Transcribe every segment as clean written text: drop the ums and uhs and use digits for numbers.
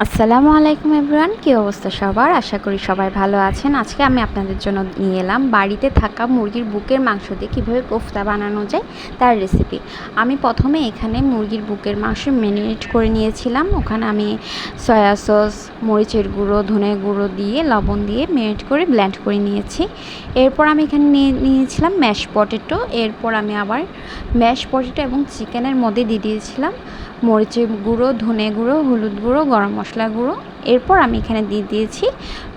আসসালামু আলাইকুম এভরিওয়ান, কী অবস্থা সবার? আশা করি সবাই ভালো আছেন। আজকে আমি আপনাদের জন্য নিয়ে এলাম বাড়িতে থাকা মুরগির বুকের মাংস দিয়ে কীভাবে কোফতা বানানো যায় তার রেসিপি। আমি প্রথমে এখানে মুরগির বুকের মাংস ম্যারিনেট করে নিয়েছিলাম। ওখানে আমি সয়া সস, মরিচের গুঁড়ো, ধনে গুঁড়ো দিয়ে লবণ দিয়ে ম্যারিনেট করে ব্লেন্ড করে নিয়েছি। এরপর আমি এখানে নিয়েছিলাম ম্যাশ পটেটো। এরপর আমি আবার ম্যাশ পটেটো এবং চিকেনের মধ্যে দিয়ে দিয়েছিলাম মরিচের গুঁড়ো, ধনে গুঁড়ো, হলুদ গুঁড়ো, গরম মশলা গুঁড়ো। এরপর আমি এখানে দিয়ে দিয়েছি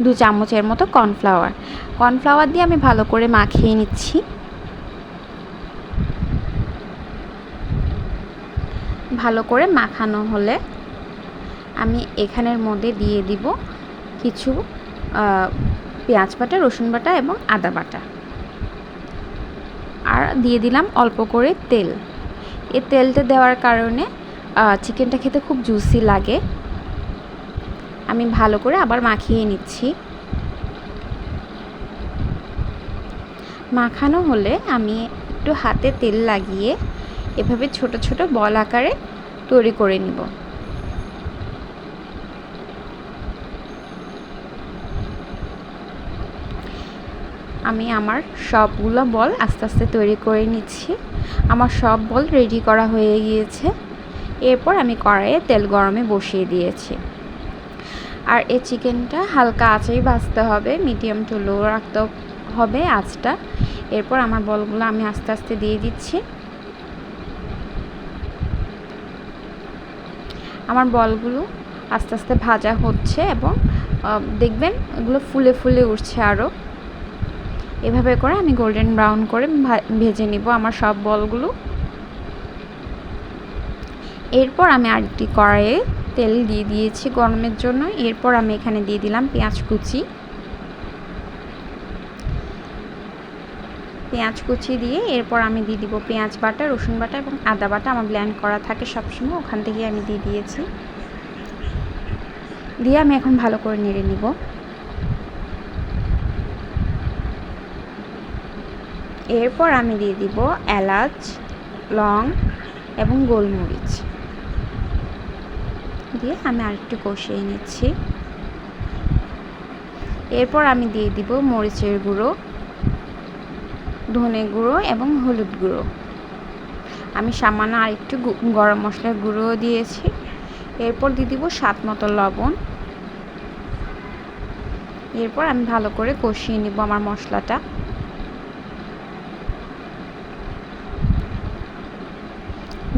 2 চামচের মতো কর্নফ্লাওয়ার দিয়ে আমি ভালো করে মাখিয়ে নিচ্ছি। ভালো করে মাখানো হলে আমি এখানের মধ্যে দিয়ে দিব কিছু পেঁয়াজ বাটা, রসুন বাটা এবং আদা বাটা, আর দিয়ে দিলাম অল্প করে তেল। এই তেলটা দেওয়ার কারণে চিকেনটা খেতে খুব জুসি লাগে। আমি ভালো করে আবার মাখিয়ে নিচ্ছি। মাখানো হলে আমি একটু হাতে তেল লাগিয়ে এভাবে ছোট ছোট বল আকারে তৈরি করে নিব। আমি আমার সবগুলো বল আস্তে আস্তে তৈরি করে নিচ্ছি। আমার সব বল রেডি করা হয়ে গিয়েছে। এরপর আমি কড়াইয়ে তেল গরমে বসিয়ে দিয়েছি। আর এই চিকেনটা হালকা আঁচেই ভাজতে হবে, মিডিয়াম টু লো রাখতে হবে আঁচটা। এরপর আমার বলগুলো আমি আস্তে আস্তে দিয়ে দিচ্ছি। আমার বলগুলো আস্তে আস্তে ভাজা হচ্ছে এবং দেখবেন এগুলো ফুলে ফুলে উঠছে আরও। এভাবে করে আমি গোল্ডেন ব্রাউন করে ভেজে নিব আমার সব বলগুলো। এরপর আমি আরেকটি কড়াইয়ে তেল দিয়ে দিয়েছি গরমের জন্য। এরপর আমি এখানে দিয়ে দিলাম পেঁয়াজ কুচি দিয়ে এরপর আমি দিয়ে দিব পেঁয়াজ বাটা, রসুন বাটা এবং আদা বাটা। আমার ব্লেন্ড করা থাকে সবসময়, ওখান থেকে আমি দিয়ে দিয়েছি। দিয়ে আমি এখন ভালো করে নেড়ে নিব। এরপর আমি দিয়ে দিব এলাচ, লং এবং গোলমরিচ দিয়ে আমি আরেকটু কষিয়ে নিচ্ছি। এরপর আমি দিয়ে দিব মরিচের গুঁড়ো, ধনে গুঁড়ো এবং হলুদ গুঁড়ো। আমি সামান্য আরেকটু গরম মশলার গুঁড়ো দিয়েছি। এরপর দিয়ে দিব স্বাদ মতো লবণ। এরপর আমি ভালো করে কষিয়ে নিব আমার মশলাটা।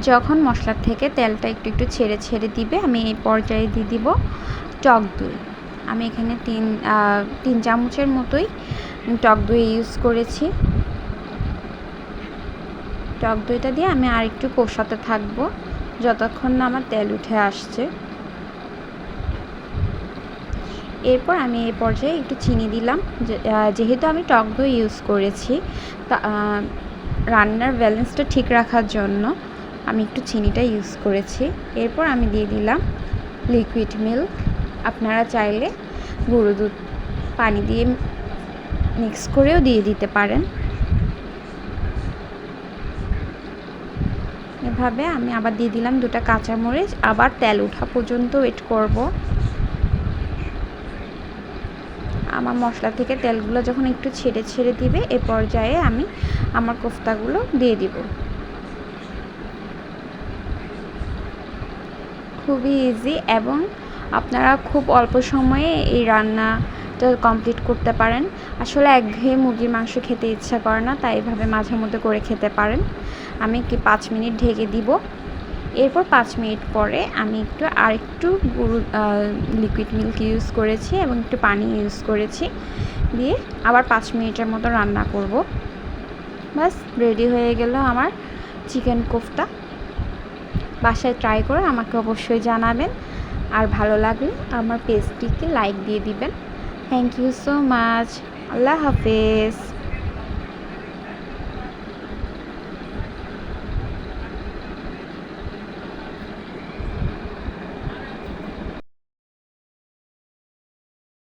যখন মশলার থেকে তেলটা একটু একটু ছেড়ে ছেড়ে দিবে, আমি এই পর্যায়ে দিয়ে দিব টক দই। আমি এখানে তিন চামচের মতোই টক দই ইউজ করেছি। টক দইটা দিয়ে আমি আর একটু কষাতে থাকবো যতক্ষণ না আমার তেল উঠে আসছে। এরপর আমি এই পর্যায়ে একটু চিনি দিলাম। যেহেতু আমি টক দই ইউজ করেছি, তা রান্নার ব্যালেন্সটা ঠিক রাখার জন্য আমি একটু চিনিটা ইউজ করেছি। এরপর আমি দিয়ে দিলাম লিকুইড মিল্ক। আপনারা চাইলে গুঁড়ো দুধ পানি দিয়ে মিক্স করেও দিয়ে দিতে পারেন। এভাবে আমি আবার দিয়ে দিলাম 2টা কাঁচামরিচ। আবার তেল ওঠা পর্যন্ত ওয়েট করব। আমার মশলা থেকে তেলগুলো যখন একটু ছেড়ে ছেড়ে দিবে, এ পর্যায়ে আমি আমার কোফতাগুলো দিয়ে দিব। খুবই ইজি এবং আপনারা খুব অল্প সময়ে এই রান্নাটা কমপ্লিট করতে পারেন। আসলে একঘেয়ে মুরগির মাংস খেতে ইচ্ছা করে না, তাই এভাবে মাঝে মধ্যে করে খেতে পারেন। আমি 5 মিনিট ঢেকে দিব। এরপর 5 মিনিট পরে আমি আরেকটু লিকুইড মিল্ক ইউজ করেছি এবং একটু পানি ইউজ করেছি, দিয়ে আবার 5 মিনিটের মতো রান্না করব। বাস রেডি হয়ে গেল আমার চিকেন কোফতা। বাসায় ট্রাই করে আমাকে অবশ্যই জানাবেন, আর ভালো লাগলে আমার পেজটিকে লাইক দিয়ে দিবেন। Thank you so much. Allah হাফেজ।